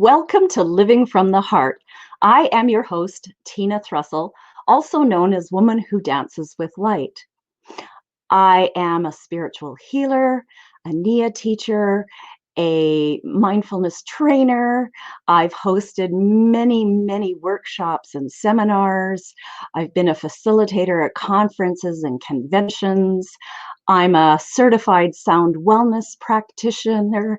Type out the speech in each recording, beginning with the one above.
Welcome to Living from the Heart. I am your host, Tina Thrussell, also known as Woman Who Dances with Light. I am a spiritual healer, a NIA teacher, a mindfulness trainer. I've hosted many workshops and seminars. I've been a facilitator at conferences and conventions. I'm a certified sound wellness practitioner.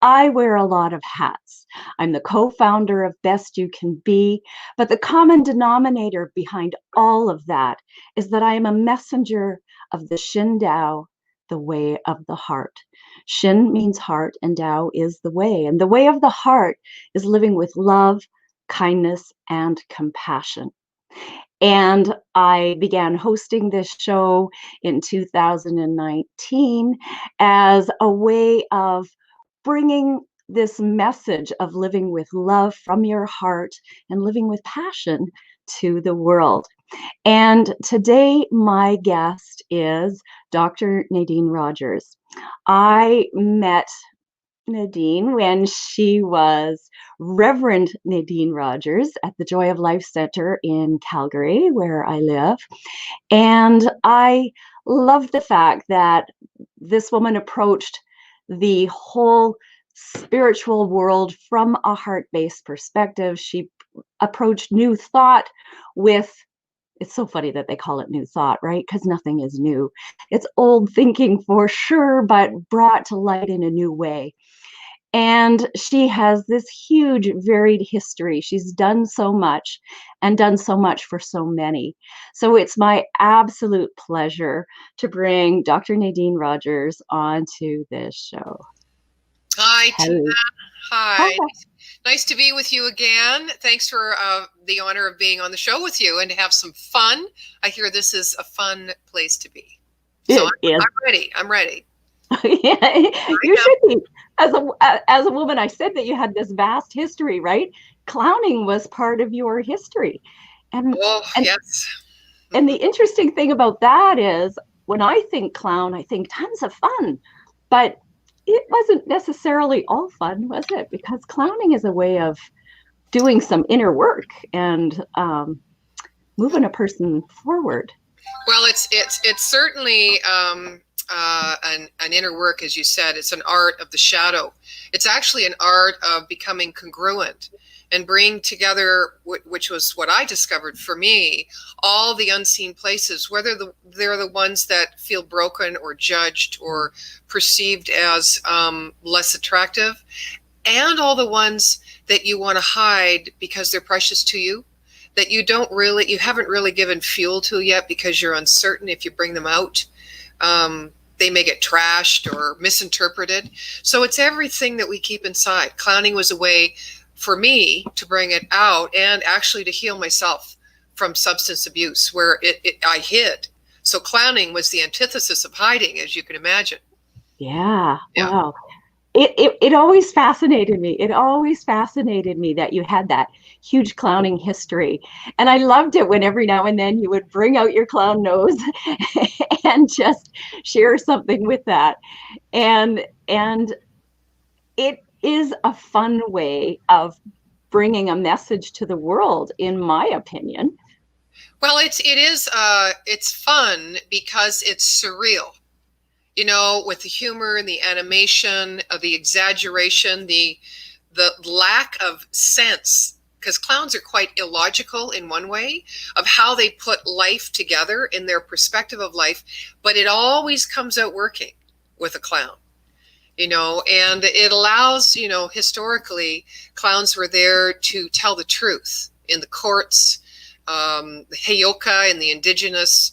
I wear a lot of hats. I'm the co-founder of Best You Can Be, but the common denominator behind all of that is that I am a messenger of the Shindow, the way of the heart. Shin means heart and Dao is the way. And the way of the heart is living with love, kindness, and compassion. And I began hosting this show in 2019 as a way of bringing this message of living with love from your heart and living with passion to the world. And today, my guest is Dr. Nadene Rogers. I met Nadene when she was Reverend Nadene Rogers at the Joy of Life Center in Calgary, where I live. And I love the fact that this woman approached the whole spiritual world from a heart-based perspective. She approached new thought with, it's so funny that they call it new thought, right? Because nothing is new. It's old thinking for sure, but brought to light in a new way. And she has this huge, varied history. She's done so much and done so much for so many. So it's my absolute pleasure to bring Dr. Nadene Rogers onto this show. Hi, Tina. Hi. Hi. Nice to be with you again. Thanks for the honor of being on the show with you and to have some fun. I hear this is a fun place to be. So I'm ready. I'm ready. Yeah, you should be. As a woman, I said that you had this vast history, right? Clowning was part of your history. Yes. And the interesting thing about that is when I think clown, I think tons of fun. But it wasn't necessarily all fun, was it? Because clowning is a way of doing some inner work and moving a person forward. Well, it's certainly an inner work, as you said. It's an art of the shadow. It's actually an art of becoming congruent and bring together, which was what I discovered for me, all the unseen places, whether they're the ones that feel broken or judged or perceived as less attractive, and all the ones that you want to hide because they're precious to you, that you haven't really given fuel to yet because you're uncertain if you bring them out. They may get trashed or misinterpreted. So it's everything that we keep inside. Clowning was a way for me to bring it out and actually to heal myself from substance abuse where I hid. So clowning was the antithesis of hiding, as you can imagine. Yeah. Wow. It always fascinated me. It always fascinated me that you had that huge clowning history. And I loved it when every now and then you would bring out your clown nose and just share something with that. And it is a fun way of bringing a message to the world, in my opinion. Well, it's fun because it's surreal. You know, with the humor and the animation, the exaggeration, the lack of sense, because clowns are quite illogical in one way of how they put life together in their perspective of life, but it always comes out working with a clown. You know, and it allows, you know, historically, clowns were there to tell the truth in the courts, the heyoka in the indigenous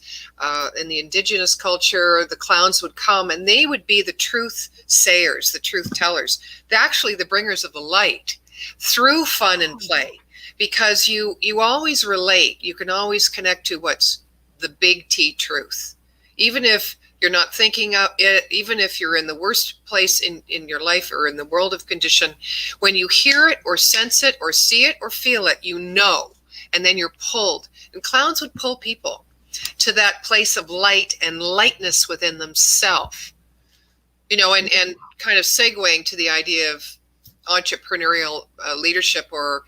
culture. The clowns would come and they would be the truth sayers, the truth tellers, actually the bringers of the light through fun and play, because you always relate. You can always connect to what's the big T truth, even if you're not thinking of it, even if you're in the worst place in your life or in the world of condition. When you hear it or sense it or see it or feel it, you know, and then you're pulled. And clowns would pull people to that place of light and lightness within themselves. You know, and kind of segueing to the idea of entrepreneurial leadership or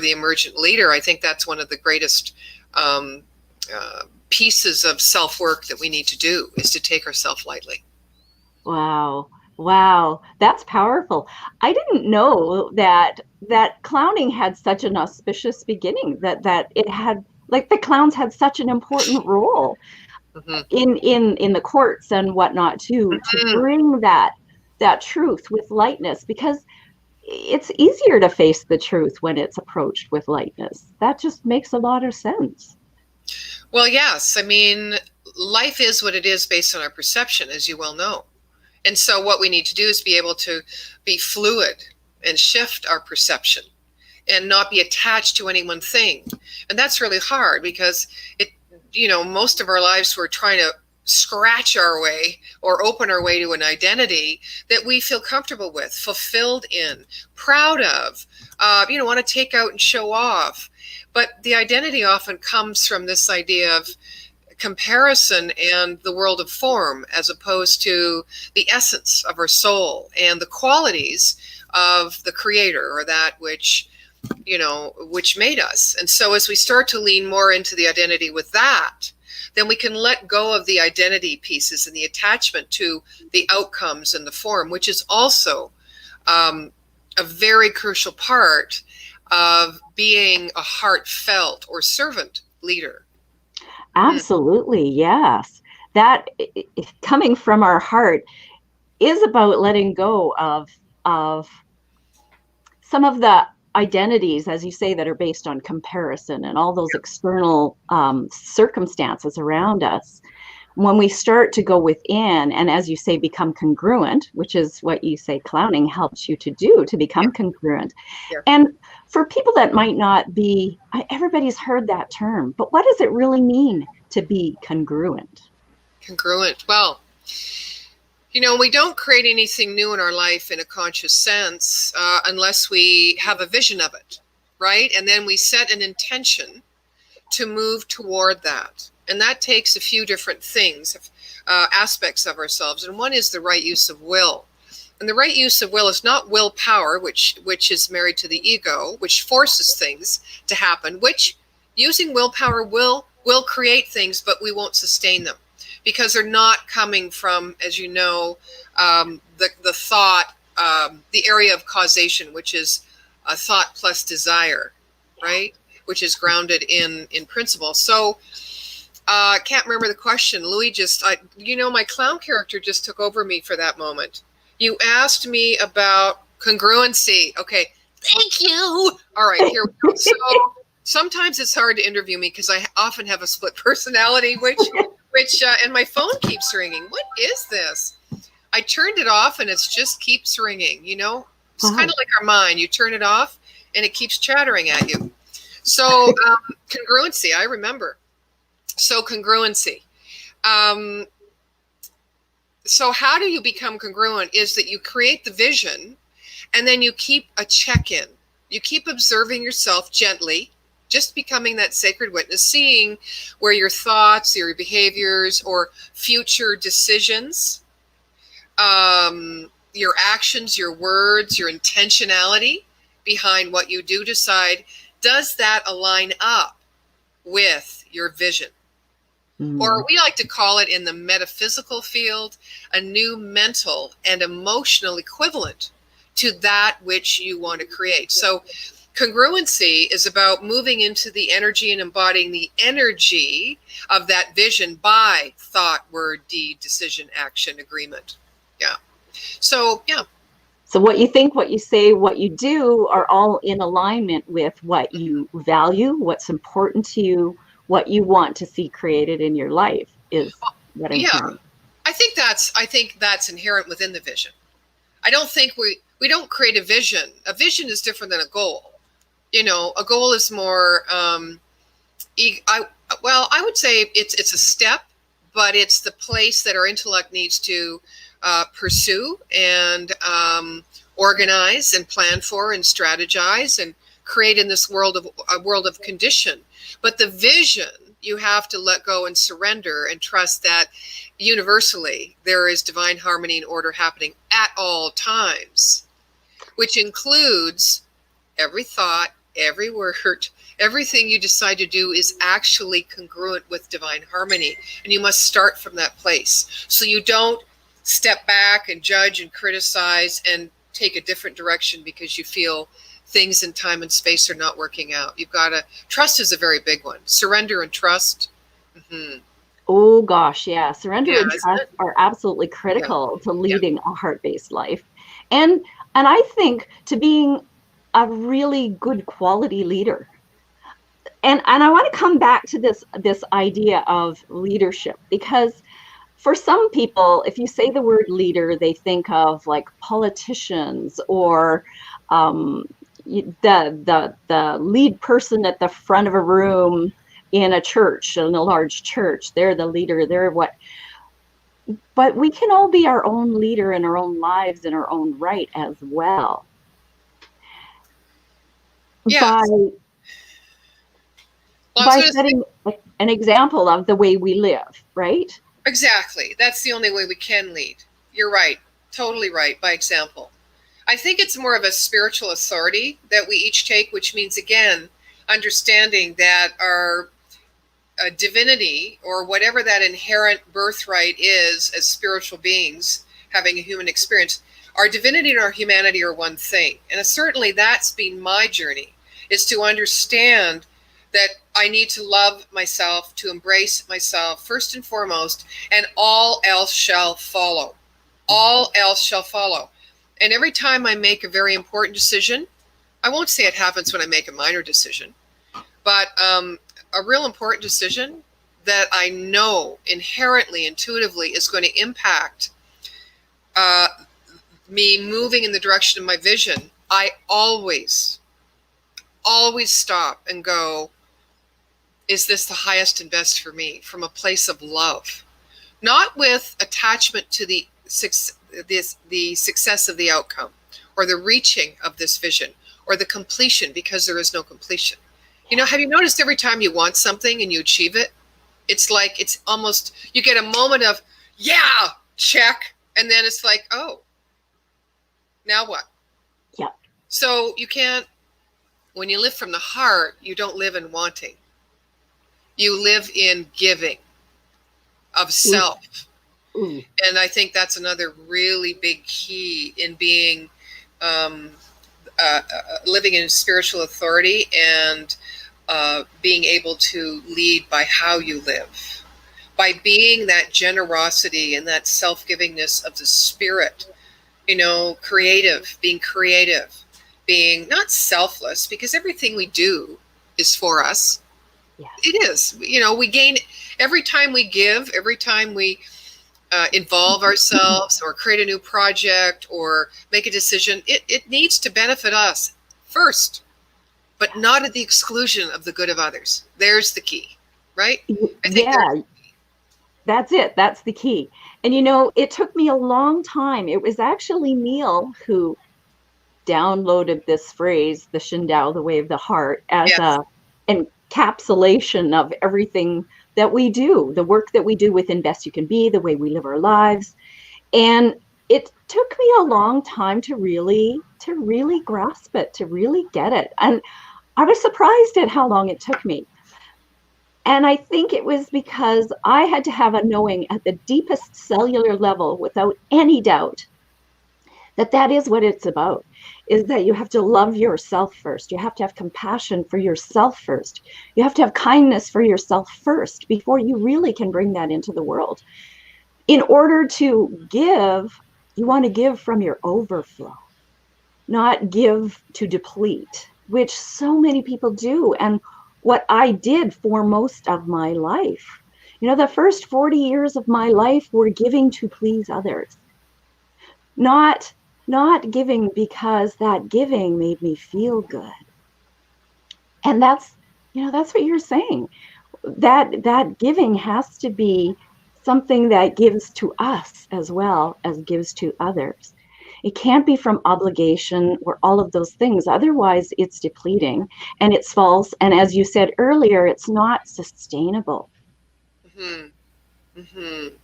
the emergent leader, I think that's one of the greatest pieces of self-work that we need to do, is to take ourselves lightly. Wow. Wow. That's powerful. I didn't know that clowning had such an auspicious beginning, that it had, like, the clowns had such an important role Mm-hmm. in the courts and whatnot, to bring that truth with lightness, because it's easier to face the truth when it's approached with lightness. That just makes a lot of sense. Well, yes. I mean, life is what it is based on our perception, as you well know. And so what we need to do is be able to be fluid and shift our perception and not be attached to any one thing. And that's really hard, because most of our lives we're trying to scratch our way or open our way to an identity that we feel comfortable with, fulfilled in, proud of, want to take out and show off. But the identity often comes from this idea of comparison and the world of form, as opposed to the essence of our soul and the qualities of the creator, or that which made us. And so as we start to lean more into the identity with that, then we can let go of the identity pieces and the attachment to the outcomes and the form, which is also a very crucial part of being a heartfelt or servant leader. Absolutely, yes. That, coming from our heart, is about letting go of some of the identities, as you say, that are based on comparison and all those external circumstances around us. When we start to go within and, as you say, become congruent, which is what you say clowning helps you to do, to become congruent. Yeah. And for people that might not be, everybody's heard that term, but what does it really mean to be congruent? Congruent. Well, we don't create anything new in our life in a conscious sense unless we have a vision of it, right? And then we set an intention to move toward that. And that takes a few different things, aspects of ourselves. And one is the right use of will. And the right use of will is not willpower, which is married to the ego, which forces things to happen, which using willpower will create things, but we won't sustain them, because they're not coming from, as you know, the thought, the area of causation, which is a thought plus desire, right? Which is grounded in principle. So can't remember the question. Louis my clown character just took over me for that moment. You asked me about congruency. Okay, thank you. All right, here we go. So sometimes it's hard to interview me because I often have a split personality, which and my phone keeps ringing. What is this? I turned it off and it just keeps ringing. It's kind of like our mind. You turn it off and it keeps chattering at you. So congruency, I remember. So congruency. So how do you become congruent is that you create the vision and then you keep a check-in. You keep observing yourself gently, just becoming that sacred witness, seeing where your thoughts, your behaviors, or future decisions, your actions, your words, your intentionality behind what you do decide, does that align up with your vision? Or we like to call it in the metaphysical field, a new mental and emotional equivalent to that which you want to create. So congruency is about moving into the energy and embodying the energy of that vision by thought, word, deed, decision, action, agreement. Yeah. So, yeah. So what you think, what you say, what you do are all in alignment with what you value, what's important to you, what you want to see created in your life is what I'm hearing. I think that's inherent within the vision. I don't think we don't create a vision. A vision is different than a goal. A goal is more, I would say it's a step, but it's the place that our intellect needs to pursue and organize and plan for and strategize and create in this world of condition. But the vision, you have to let go and surrender and trust that universally there is divine harmony and order happening at all times. which includes every thought, every word, everything you decide to do is actually congruent with divine harmony. And you must start from that place. So you don't step back and judge and criticize and take a different direction because you feel things in time and space are not working out. You've got to, trust is a very big one. Surrender and trust. Mm-hmm. Oh gosh, yeah. Surrender Yeah, and trust are absolutely critical to Yeah. leading a heart-based life. And I think to being a really good quality leader. And I want to come back to this idea of leadership, because for some people, if you say the word leader, they think of like politicians or the lead person at the front of a room in a church, in a large church. They're the leader. They're what. But we can all be our own leader in our own lives in our own right as well. Yeah. By setting an example of the way we live, right? Exactly. That's the only way we can lead. You're right. Totally right. By example. I think it's more of a spiritual authority that we each take, which means, again, understanding that our divinity, or whatever that inherent birthright is as spiritual beings having a human experience, our divinity and our humanity are one thing. And certainly that's been my journey, is to understand that I need to love myself, to embrace myself first and foremost, and all else shall follow. All else shall follow. And every time I make a very important decision, I won't say it happens when I make a minor decision, but a real important decision that I know inherently, intuitively is going to impact me moving in the direction of my vision, I always stop and go, is this the highest and best for me, from a place of love, not with attachment to the success of the outcome or the reaching of this vision or the completion, because there is no completion. You know, have you noticed every time you want something and you achieve it, it's like, it's almost, you get a moment of, yeah, check. And then it's like, oh, now what? Yeah. So you can't, when you live from the heart, you don't live in wanting. You live in giving of self. Ooh. And I think that's another really big key in being, living in spiritual authority and being able to lead by how you live, by being that generosity and that self-givingness of the spirit, you know, being creative, being not selfless, because everything we do is for us. Yeah. It is, you know, we gain every time we give, every time we involve ourselves or create a new project or make a decision, it needs to benefit us first, but not at the exclusion of the good of others. There's the key, right? I think that's it. That's the key. And, you know, it took me a long time. It was actually Neil who downloaded this phrase, the Shindow, the way of the heart, as an encapsulation of everything that we do, the work that we do within Best You Can Be, the way we live our lives. And it took me a long time to really grasp it, to really get it. And I was surprised at how long it took me. And I think it was because I had to have a knowing at the deepest cellular level, without any doubt, that that is what it's about, is that you have to love yourself first. You have to have compassion for yourself first. You have to have kindness for yourself first before you really can bring that into the world. In order to give, you want to give from your overflow, not give to deplete, which so many people do. And what I did for most of my life, you know, the first 40 years of my life were giving to please others, not giving because that giving made me feel good. And that's, you know, that's what you're saying. That giving has to be something that gives to us as well as gives to others. It can't be from obligation or all of those things. Otherwise, it's depleting and it's false. And as you said earlier, it's not sustainable. Mm-hmm. Mm-hmm.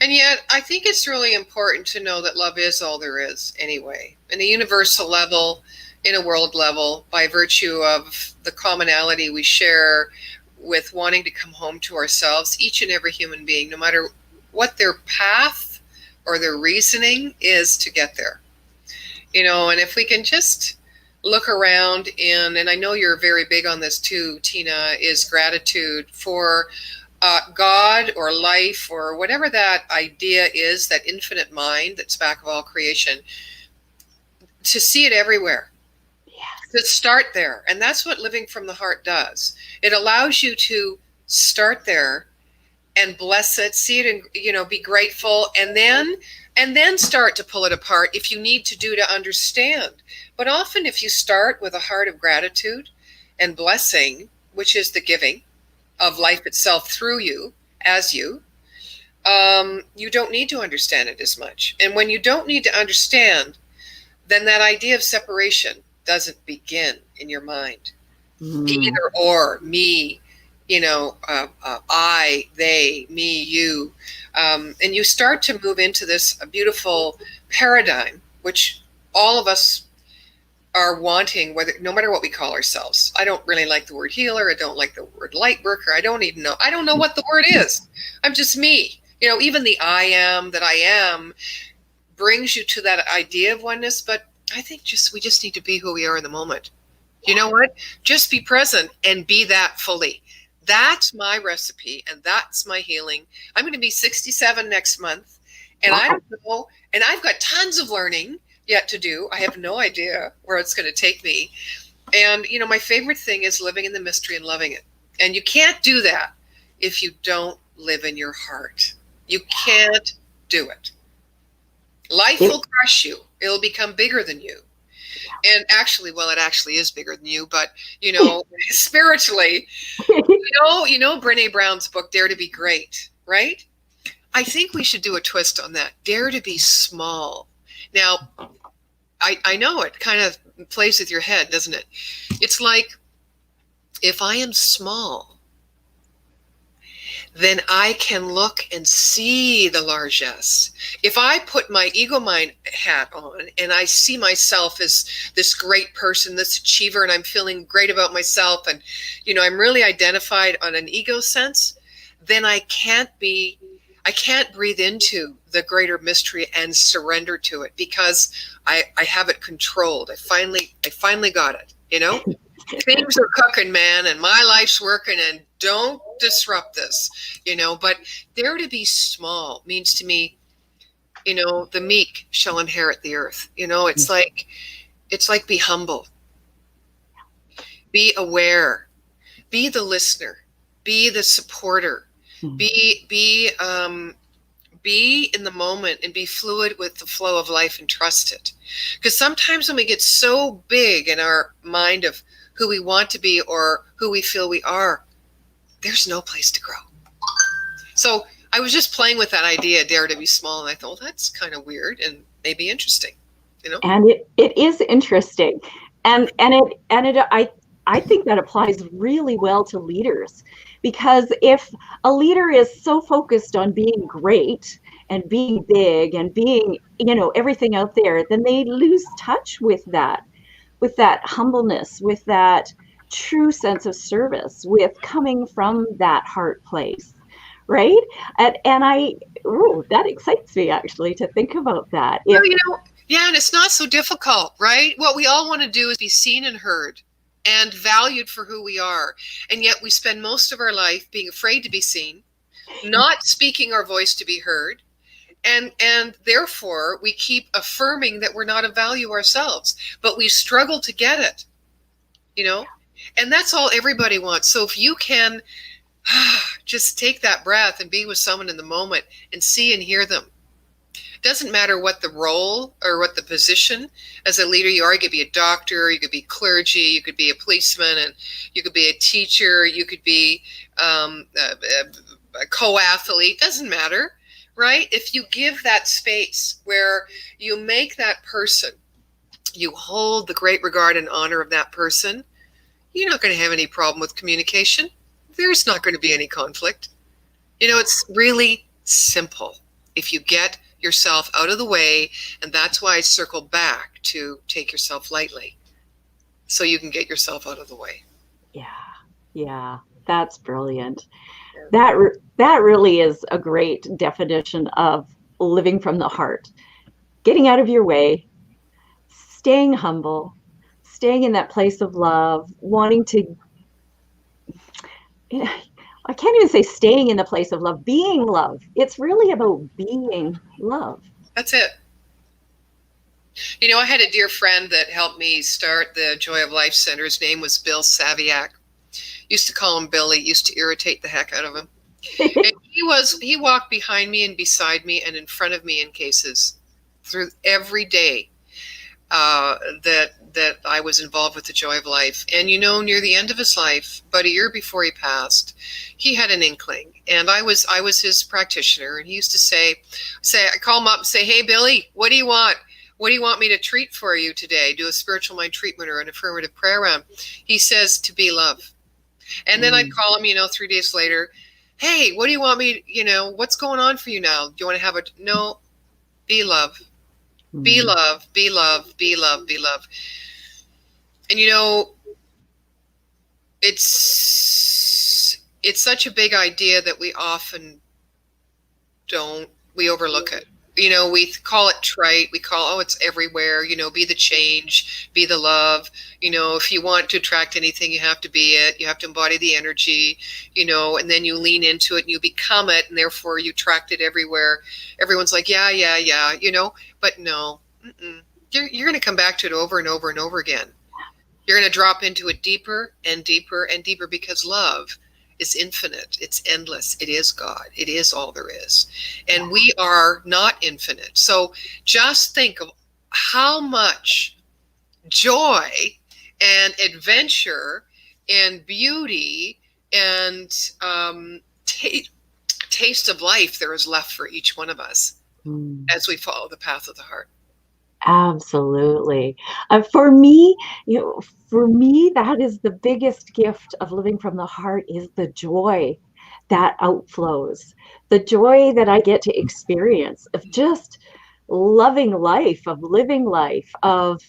And yet, I think it's really important to know that love is all there is anyway, in a universal level, in a world level, by virtue of the commonality we share with wanting to come home to ourselves, each and every human being, no matter what their path or their reasoning is to get there. And if we can just look around and I know you're very big on this too, Tina, is gratitude for God or life or whatever that idea is, that infinite mind that's back of all creation, to see it everywhere, to start there. And that's what living from the heart does. It allows you to start there and bless it, see it, and be grateful, and then start to pull it apart if you need to to understand. But often if you start with a heart of gratitude and blessing, which is the giving of life itself through you, as you don't need to understand it as much. And when you don't need to understand, then that idea of separation doesn't begin in your mind. Either or, me, I, they, me, you. And you start to move into this beautiful paradigm, which all of us are wanting, no matter what we call ourselves. I don't really like the word healer. I don't like the word light worker. I don't know what the word is. I'm just me. Even the I am that I am brings you to that idea of oneness. But I think we just need to be who we are in the moment. You know what? Just be present and be that fully. That's my recipe, and that's my healing. I'm going to be 67 next month, and I don't know, and I've got tons of learning yet to do. I have no idea where it's going to take me. And, my favorite thing is living in the mystery and loving it. And you can't do that if you don't live in your heart. You can't do it. Life will crush you. It'll become bigger than you. And actually, it actually is bigger than you, but, spiritually, Brené Brown's book, Dare to Be Great, right? I think we should do a twist on that. Dare to be small. Now, I know it kind of plays with your head, doesn't it? It's like, if I am small, then I can look and see the largesse. If I put my ego mind hat on and I see myself as this great person, this achiever, and I'm feeling great about myself, and I'm really identified on an ego sense, then I can't breathe into the greater mystery and surrender to it, because I have it controlled. I finally got it, Things are cooking, man, and my life's working, and don't disrupt this, But dare to be small means to me, the meek shall inherit the earth. It's like be humble, be aware, be the listener, be the supporter, be in the moment, and be fluid with the flow of life and trust it. Because sometimes when we get so big in our mind of who we want to be or who we feel we are, there's no place to grow. So I was just playing with that idea, dare to be small, and I thought, well, that's kind of weird and maybe interesting, And it is interesting, and I think that applies really well to leaders, because if a leader is so focused on being great and being big and being, everything out there, then they lose touch with that humbleness, with that true sense of service, with coming from that heart place, right? And that excites me, actually, to think about that. And it's not so difficult, right? What we all want to do is be seen and heard and valued for who we are. And yet we spend most of our life being afraid to be seen, not speaking our voice to be heard. And therefore, we keep affirming that we're not of value ourselves, but we struggle to get it, and that's all everybody wants. So if you can just take that breath and be with someone in the moment and see and hear them. It doesn't matter what the role or what the position as a leader you are. You could be a doctor, you could be clergy, you could be a policeman, and you could be a teacher, you could be a co-athlete. Doesn't matter. Right? If you give that space where you make that person, you hold the great regard and honor of that person, you're not going to have any problem with communication. There's not going to be any conflict. It's really simple if you get yourself out of the way. And that's why I circle back to take yourself lightly, so you can get yourself out of the way. Yeah, that's brilliant. That really is a great definition of living from the heart. Getting out of your way, staying humble, staying in that place of love, wanting to, I can't even say staying in the place of love, being love. It's really about being love. That's it. You know, I had a dear friend that helped me start the Joy of Life Center. His name was Bill Saviak. Used to call him Billy, used to irritate the heck out of him. And he walked behind me and beside me and in front of me in cases through every day that I was involved with the Joy of Life. And you know, near the end of his life, about a year before he passed, he had an inkling, and I was his practitioner. And he used to say, I call him up and say, "Hey, Billy, what do you want? What do you want me to treat for you today? Do a spiritual mind treatment or an affirmative prayer round?" He says, "To be love." And then I'd call him, 3 days later. "Hey, what do you want me, what's going on for you now? Do you want to have no, be love, be love, be love, be love, be love." And it's such a big idea that we often we overlook it. We call it trite. We call, it's everywhere, be the change, be the love. If you want to attract anything, you have to be it. You have to embody the energy, and then you lean into it and you become it. And therefore you attract it everywhere. Everyone's like, yeah, but no, you're going to come back to it over and over and over again. You're going to drop into it deeper and deeper and deeper, because love is infinite. It's endless. It is God. It is all there is. And we are not infinite. So just think of how much joy and adventure and beauty and taste of life there is left for each one of us as we follow the path of the heart. Absolutely. For me, that is the biggest gift of living from the heart, is the joy that outflows, the joy that I get to experience of just loving life, of living life, of,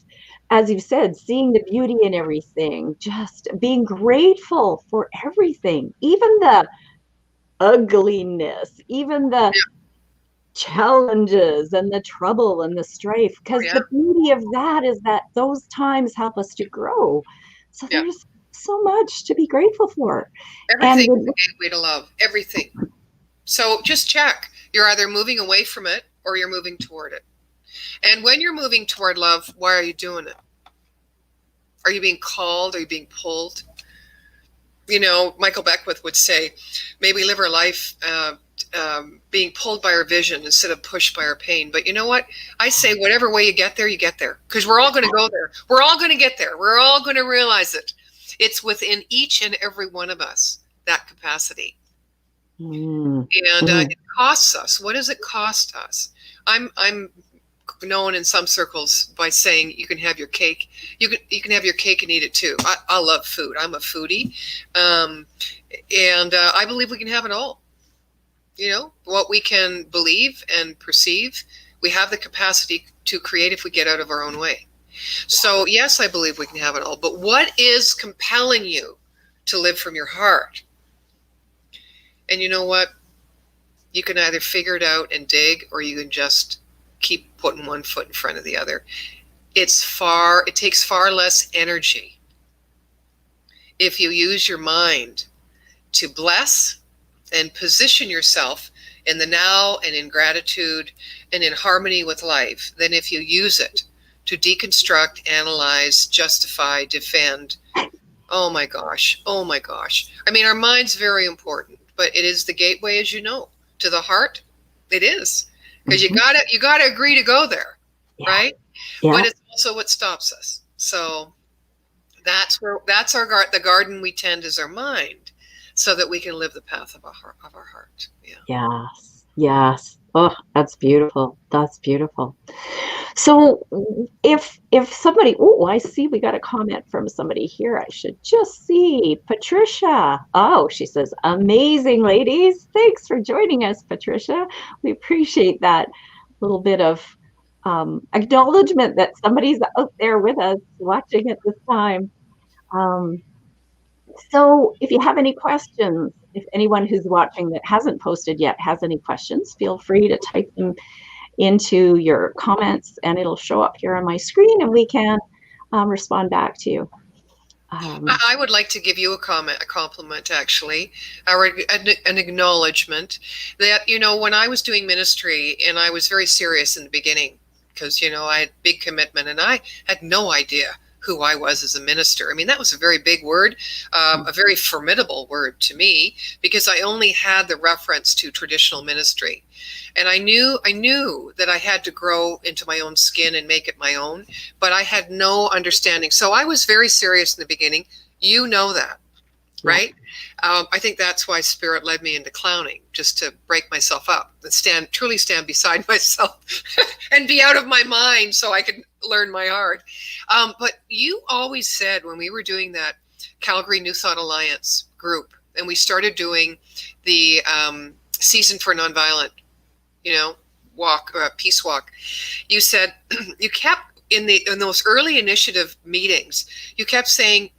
as you've said, seeing the beauty in everything, just being grateful for everything, even the ugliness, even the challenges and the trouble and the strife, because the beauty of that is that those times help us to grow. So there's so much to be grateful for. Everything is a gateway to love. Everything. So just check. You're either moving away from it or you're moving toward it. And when you're moving toward love, why are you doing it? Are you being called? Are you being pulled? Michael Beckwith would say, may we live our life being pulled by our vision instead of pushed by our pain. But you know what? I say, whatever way you get there, because we're all going to go there. We're all going to get there. We're all going to realize it. It's within each and every one of us, that capacity. And it costs us. What does it cost us? I'm known in some circles by saying you can have your cake. You can have your cake and eat it too. I love food. I'm a foodie. And I believe we can have it all. What we can believe and perceive, we have the capacity to create if we get out of our own way. So yes, I believe we can have it all. But what is compelling you to live from your heart? And you know what? You can either figure it out and dig, or you can just keep putting one foot in front of the other. It takes far less energy if you use your mind to bless and position yourself in the now and in gratitude and in harmony with life than if you use it to deconstruct, analyze, justify, defend. Oh my gosh. I mean, our mind's very important, but it is the gateway, as you know, to the heart. It is. Because you gotta agree to go there, right? Yeah. But it's also what stops us. So the garden we tend is our mind, so that we can live the path of our heart. Yeah. Yes. Oh, that's beautiful. So if somebody, oh, I see we got a comment from somebody here. I should just see Patricia. Oh, she says, amazing, ladies. Thanks for joining us, Patricia. We appreciate that little bit of acknowledgement that somebody's out there with us watching at this time. Um, so if you have any questions, if anyone who's watching that hasn't posted yet has any questions, feel free to type them into your comments and it'll show up here on my screen and we can respond back to you. I would like to give you a compliment, actually, or an acknowledgement that, when I was doing ministry, and I was very serious in the beginning because, I had big commitment and I had no idea who I was as a minister. I mean, that was a very big word, a very formidable word to me, because I only had the reference to traditional ministry. And I knew that I had to grow into my own skin and make it my own, but I had no understanding. So I was very serious in the beginning. You know that, right? Yeah. I think that's why Spirit led me into clowning, just to break myself up and truly stand beside myself and be out of my mind so I could learn my heart. But you always said, when we were doing that Calgary New Thought Alliance group, and we started doing the Season for Nonviolent, peace walk, you said, you kept in those early initiative meetings, you kept saying,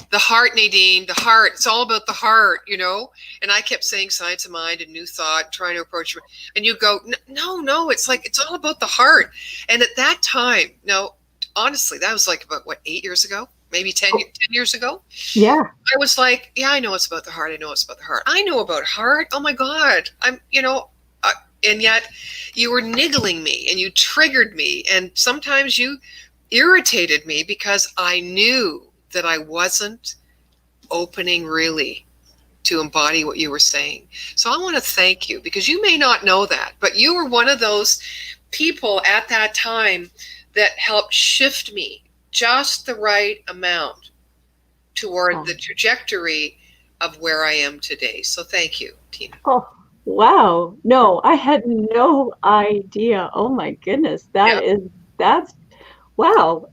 the heart, Nadene, the heart, it's all about the heart, and I kept saying science of mind and new thought, trying to approach it, and you go, no, it's like, it's all about the heart. And at that time, no, honestly, that was like about 8 years ago, maybe 10 years ago. Yeah. I was like, yeah, I know it's about the heart. I know it's about the heart. I know about heart. Oh my God. And yet you were niggling me and you triggered me. And sometimes you irritated me because I knew that I wasn't opening really to embody what you were saying. So I want to thank you, because you may not know that, but you were one of those people at that time that helped shift me just the right amount toward the trajectory of where I am today. So thank you, Tina. Oh, wow. No, I had no idea. Oh my goodness. That's wow.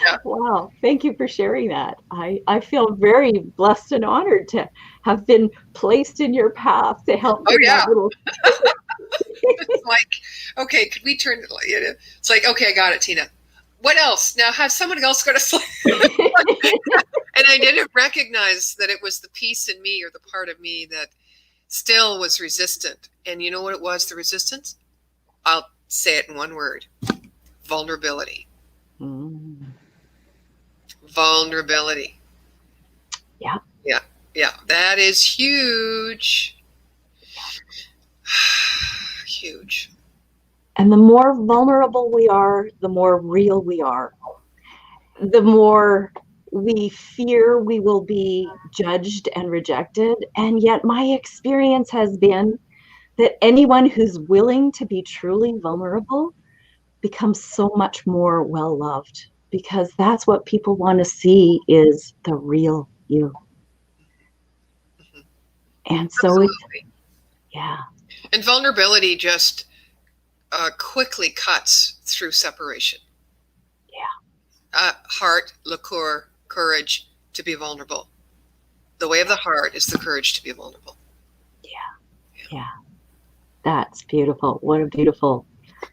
Yeah. Wow. Thank you for sharing that. I feel very blessed and honored to have been placed in your path to help. Oh, yeah. Little... It's like, okay, could we turn it? It's like, okay, I got it, Tina. What else? Now have someone else go to sleep. And I didn't recognize that it was the piece in me, or the part of me that still was resistant. And you know what it was, the resistance? I'll say it in one word: vulnerability. Vulnerability. Yeah. Yeah. That is huge. Huge. And the more vulnerable we are, the more real we are. The more we fear we will be judged and rejected. And yet my experience has been that anyone who's willing to be truly vulnerable becomes so much more well-loved, because that's what people want to see, is the real you. And so yeah. And vulnerability just quickly cuts through separation. Yeah. Heart, liqueur, courage to be vulnerable. The way of the heart is the courage to be vulnerable. Yeah. That's beautiful. What a beautiful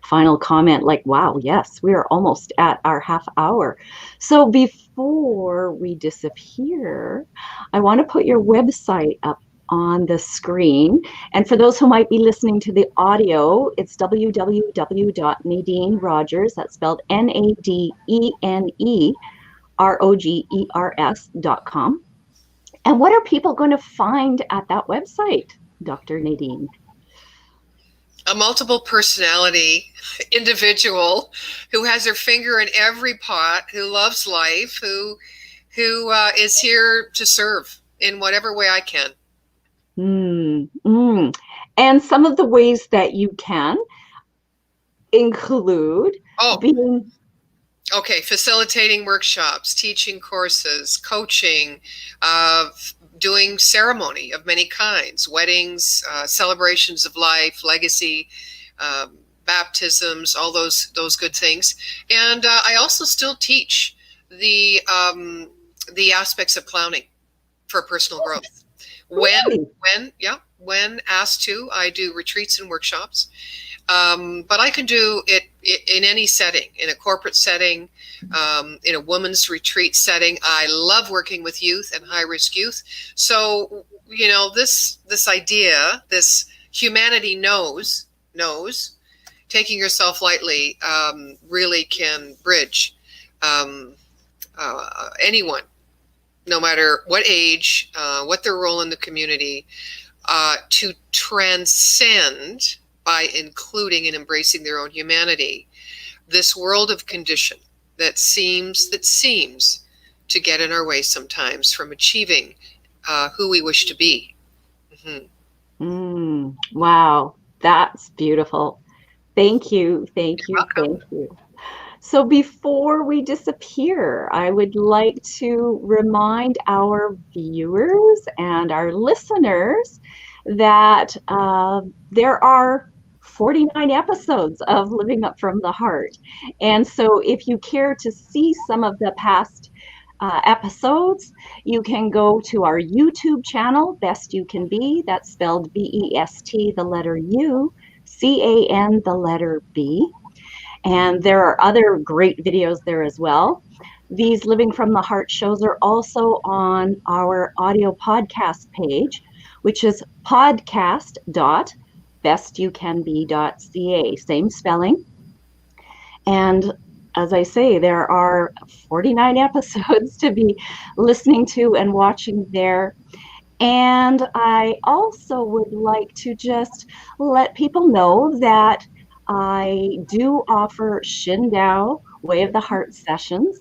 final comment. Like, wow, yes, we are almost at our half hour. So before we disappear, I want to put your website up on the screen. And for those who might be listening to the audio, it's www.Nadene Rogers, that's spelled NadeneRogers.com. And what are people going to find at that website, Dr. Nadene? A multiple personality individual who has her finger in every pot, who loves life, who is here to serve in whatever way I can. And some of the ways that you can include being... Okay, facilitating workshops, teaching courses, coaching, doing ceremony of many kinds, weddings, celebrations of life, legacy, baptisms, all those good things. And I also still teach the aspects of clowning for personal growth. When asked to, I do retreats and workshops. But I can do it in any setting, in a corporate setting, in a women's retreat setting. I love working with youth and high-risk youth. So, this idea, this humanity knows, taking yourself lightly really can bridge anyone, no matter what age, what their role in the community, to transcend by including and embracing their own humanity, this world of condition that seems to get in our way sometimes from achieving who we wish to be. Mm-hmm. Wow, that's beautiful. Thank you. Thank you. Thank you. So before we disappear, I would like to remind our viewers and our listeners that there are 49 episodes of Living Up From the Heart. And so if you care to see some of the past episodes, you can go to our YouTube channel, Best You Can Be. That's spelled BEST, the letter U, CAN, the letter B. And there are other great videos there as well. These Living From the Heart shows are also on our audio podcast page, which is podcast.bestyoucanbe.ca, same spelling. And as I say, there are 49 episodes to be listening to and watching there. And I also would like to just let people know that I do offer Shindow Way of the Heart sessions.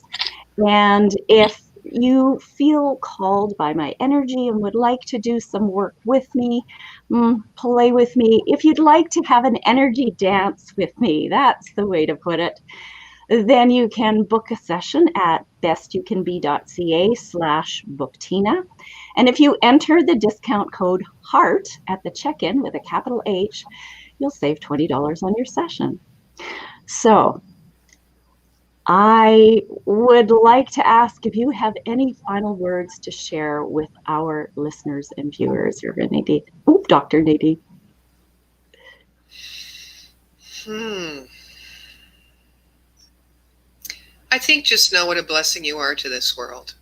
And if you feel called by my energy and would like to do some work with me, play with me, if you'd like to have an energy dance with me, that's the way to put it, then you can book a session at bestyoucanbe.ca/booktina. And if you enter the discount code HEART at the check-in with a capital H, you'll save $20 on your session. So I would like to ask if you have any final words to share with our listeners and viewers, Reverend Nadene. Dr. Nadene. I think just know what a blessing you are to this world.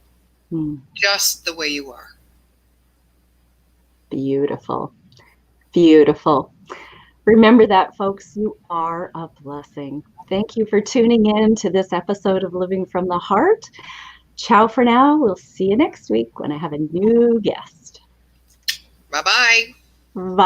Just the way you are. Beautiful. Beautiful. Remember that, folks, you are a blessing. Thank you for tuning in to this episode of Living From the Heart. Ciao for now. We'll see you next week when I have a new guest. Bye-bye. Bye.